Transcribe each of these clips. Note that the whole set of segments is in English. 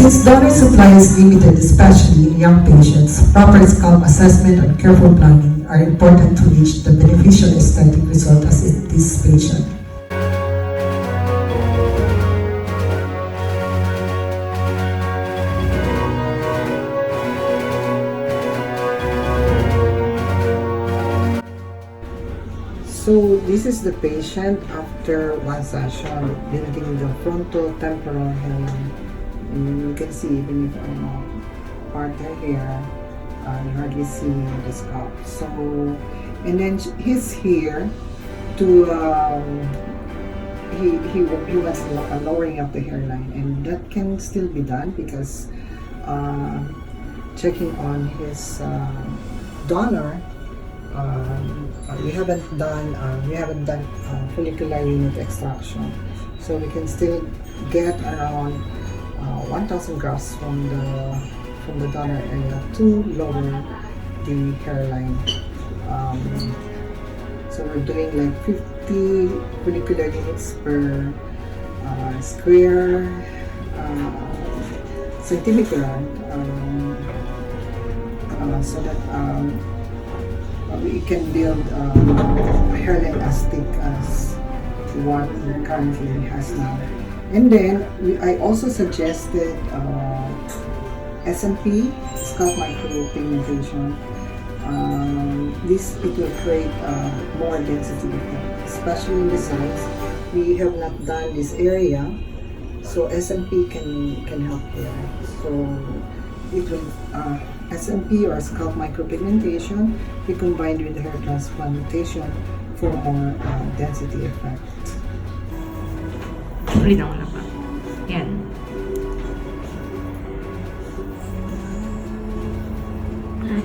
Since donor supply is limited, especially in young patients, proper scalp assessment and careful planning are important to reach the beneficial aesthetic result as in this patient. So this is the patient after one session building the frontal temporal hairline. You can see even if I part her hair, you hardly see the scalp. So, and then he's here to he wants a lowering of the hairline, and that can still be done because checking on his donor. We haven't done follicular unit extraction, so we can still get around 1,000 grafts from the donor area to lower the hairline. So we're doing like 50 follicular units per square centimeter, so that we can build a hairline as thick as what he currently has now. And then I also suggested SMP, scalp micropigmentation. It will create more density effect, especially in the sides. We have not done this area, so SMP can help there. So it will SMP or scalp micropigmentation be combined with hair transplantation for more density effect. Ulitin ko na pa. Yan. Ay.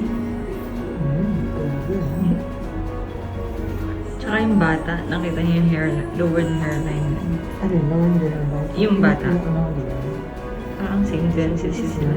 Tsaka yung bata, nakita niyo yung lowered hairline. Ano, lowered hairline? Yung bata. Yung ano, Parang same density sila.